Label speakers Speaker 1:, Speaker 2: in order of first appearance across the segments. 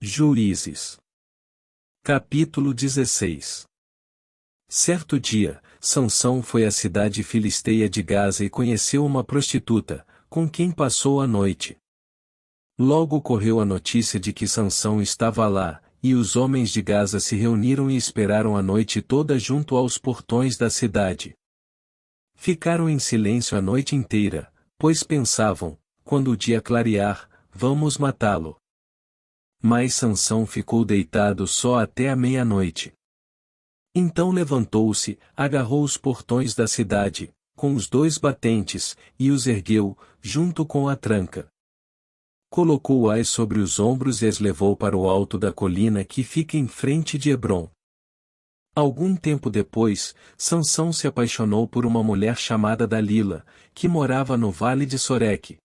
Speaker 1: Juízes. Capítulo 16. Certo dia, Sansão foi à cidade filisteia de Gaza e conheceu uma prostituta, com quem passou a noite. Logo correu a notícia de que Sansão estava lá, e os homens de Gaza se reuniram e esperaram a noite toda junto aos portões da cidade. Ficaram em silêncio a noite inteira, pois pensavam, quando o dia clarear, vamos matá-lo. Mas Sansão ficou deitado só até a meia-noite. Então levantou-se, agarrou os portões da cidade, com os 2 batentes, e os ergueu, junto com a tranca. Colocou-as sobre os ombros e as levou para o alto da colina que fica em frente de Hebrom. Algum tempo depois, Sansão se apaixonou por uma mulher chamada Dalila, que morava no vale de Soreque.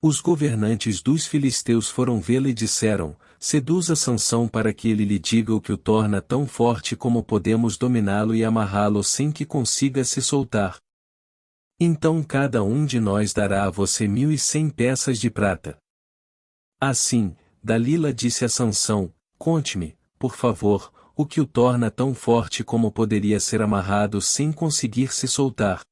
Speaker 1: Os governantes dos filisteus foram vê-la e disseram: seduza Sansão para que ele lhe diga o que o torna tão forte como podemos dominá-lo e amarrá-lo sem que consiga se soltar. Então cada um de nós dará a você 1.100 peças de prata. Assim, Dalila disse a Sansão: conte-me, por favor, o que o torna tão forte como poderia ser amarrado sem conseguir se soltar.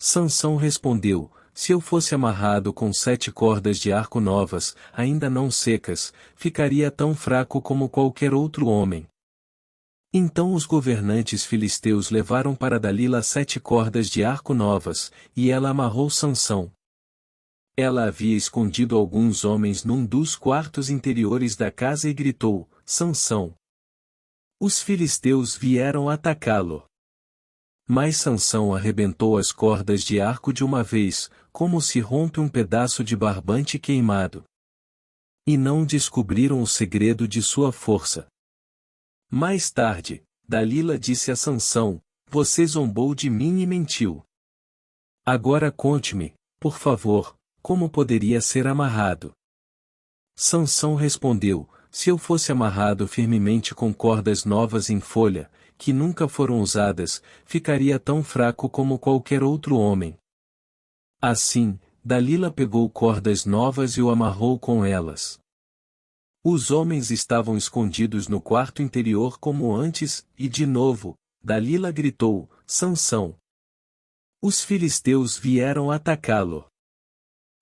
Speaker 1: Sansão respondeu: se eu fosse amarrado com 7 cordas de arco novas, ainda não secas, ficaria tão fraco como qualquer outro homem. Então os governantes filisteus levaram para Dalila 7 cordas de arco novas, e ela amarrou Sansão. Ela havia escondido alguns homens num dos quartos interiores da casa e gritou: Sansão! Os filisteus vieram atacá-lo. Mas Sansão arrebentou as cordas de arco de uma vez, como se rompe um pedaço de barbante queimado. E não descobriram o segredo de sua força. Mais tarde, Dalila disse a Sansão: você zombou de mim e mentiu. Agora conte-me, por favor, como poderia ser amarrado. Sansão respondeu: se eu fosse amarrado firmemente com cordas novas em folha, que nunca foram usadas, ficaria tão fraco como qualquer outro homem. Assim, Dalila pegou cordas novas e o amarrou com elas. Os homens estavam escondidos no quarto interior como antes, e de novo, Dalila gritou: Sansão! Os filisteus vieram atacá-lo.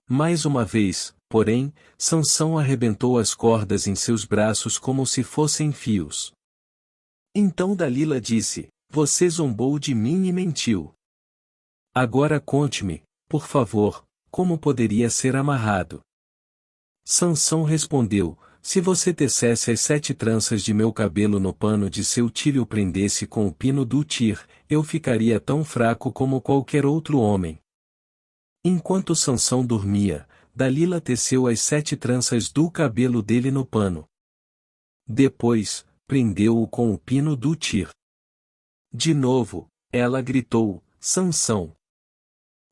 Speaker 1: Mais uma vez, porém, Sansão arrebentou as cordas em seus braços como se fossem fios. Então Dalila disse: você zombou de mim e mentiu. Agora conte-me, por favor, como poderia ser amarrado. Sansão respondeu: se você tecesse as 7 tranças de meu cabelo no pano de seu tiro e o prendesse com o pino do tir, eu ficaria tão fraco como qualquer outro homem. Enquanto Sansão dormia, Dalila teceu as 7 tranças do cabelo dele no pano. Depois, prendeu-o com o pino do tir. De novo, ela gritou: Sansão!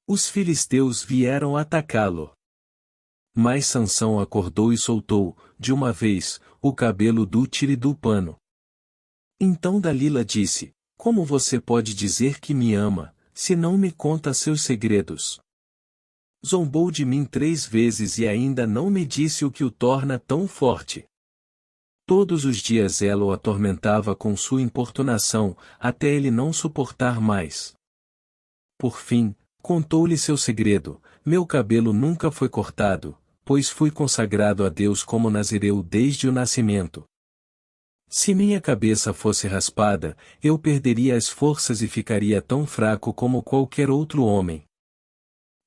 Speaker 1: Os filisteus vieram atacá-lo. Mas Sansão acordou e soltou, de uma vez, o cabelo do tir e do pano. Então Dalila disse: como você pode dizer que me ama, se não me conta seus segredos? Zombou de mim 3 vezes e ainda não me disse o que o torna tão forte. Todos os dias ela o atormentava com sua importunação, até ele não suportar mais. Por fim, contou-lhe seu segredo: meu cabelo nunca foi cortado, pois fui consagrado a Deus como nazireu desde o nascimento. Se minha cabeça fosse raspada, eu perderia as forças e ficaria tão fraco como qualquer outro homem.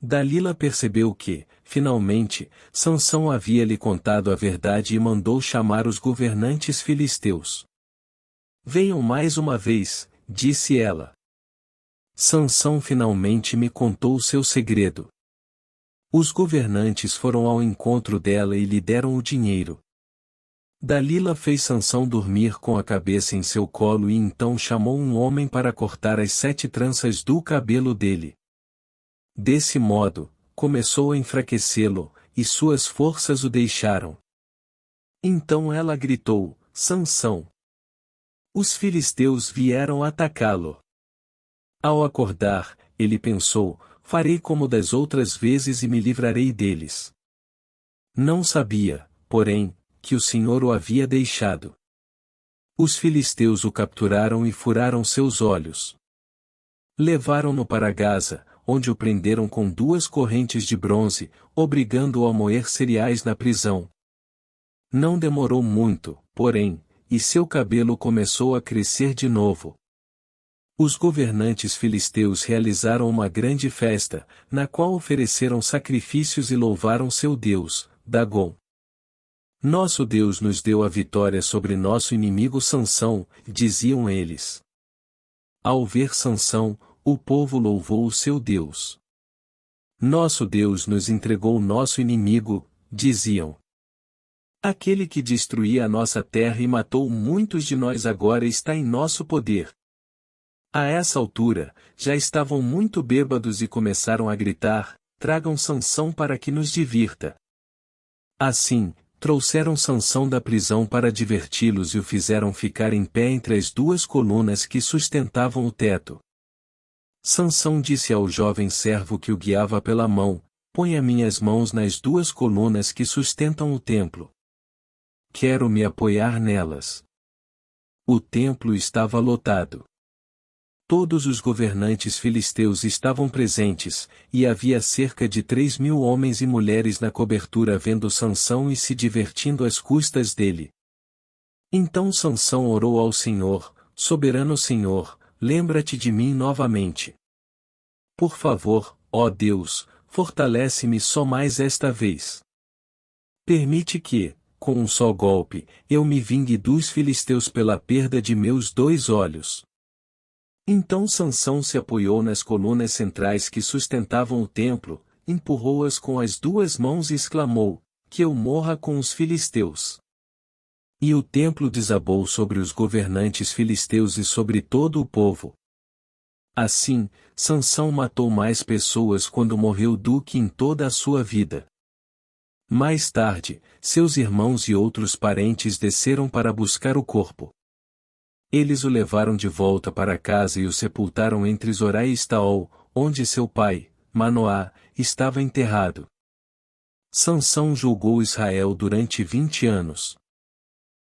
Speaker 1: Dalila percebeu que, finalmente, Sansão havia lhe contado a verdade e mandou chamar os governantes filisteus. Venham mais uma vez, disse ela. Sansão finalmente me contou seu segredo. Os governantes foram ao encontro dela e lhe deram o dinheiro. Dalila fez Sansão dormir com a cabeça em seu colo e então chamou um homem para cortar as 7 tranças do cabelo dele. Desse modo, começou a enfraquecê-lo, e suas forças o deixaram. Então ela gritou: Sansão! Os filisteus vieram atacá-lo. Ao acordar, ele pensou: farei como das outras vezes e me livrarei deles. Não sabia, porém, que o Senhor o havia deixado. Os filisteus o capturaram e furaram seus olhos. Levaram-no para Gaza, onde o prenderam com 2 correntes de bronze, obrigando-o a moer cereais na prisão. Não demorou muito, porém, e seu cabelo começou a crescer de novo. Os governantes filisteus realizaram uma grande festa, na qual ofereceram sacrifícios e louvaram seu Deus, Dagom. Nosso Deus nos deu a vitória sobre nosso inimigo Sansão, diziam eles. Ao ver Sansão, o povo louvou o seu Deus. Nosso Deus nos entregou nosso inimigo, diziam. Aquele que destruía a nossa terra e matou muitos de nós agora está em nosso poder. A essa altura, já estavam muito bêbados e começaram a gritar: tragam Sansão para que nos divirta. Assim, trouxeram Sansão da prisão para diverti-los e o fizeram ficar em pé entre as 2 colunas que sustentavam o teto. Sansão disse ao jovem servo que o guiava pela mão: põe as minhas mãos nas 2 colunas que sustentam o templo. Quero me apoiar nelas. O templo estava lotado. Todos os governantes filisteus estavam presentes, e havia cerca de 3.000 homens e mulheres na cobertura vendo Sansão e se divertindo às custas dele. Então Sansão orou ao Senhor: soberano Senhor, lembra-te de mim novamente. Por favor, ó Deus, fortalece-me só mais esta vez. Permite que, com um só golpe, eu me vingue dos filisteus pela perda de meus 2 olhos. Então Sansão se apoiou nas colunas centrais que sustentavam o templo, empurrou-as com as 2 mãos e exclamou: que eu morra com os filisteus. E o templo desabou sobre os governantes filisteus e sobre todo o povo. Assim, Sansão matou mais pessoas quando morreu do que em toda a sua vida. Mais tarde, seus irmãos e outros parentes desceram para buscar o corpo. Eles o levaram de volta para casa e o sepultaram entre Zorá e Estaol, onde seu pai, Manoá, estava enterrado. Sansão julgou Israel durante 20 anos.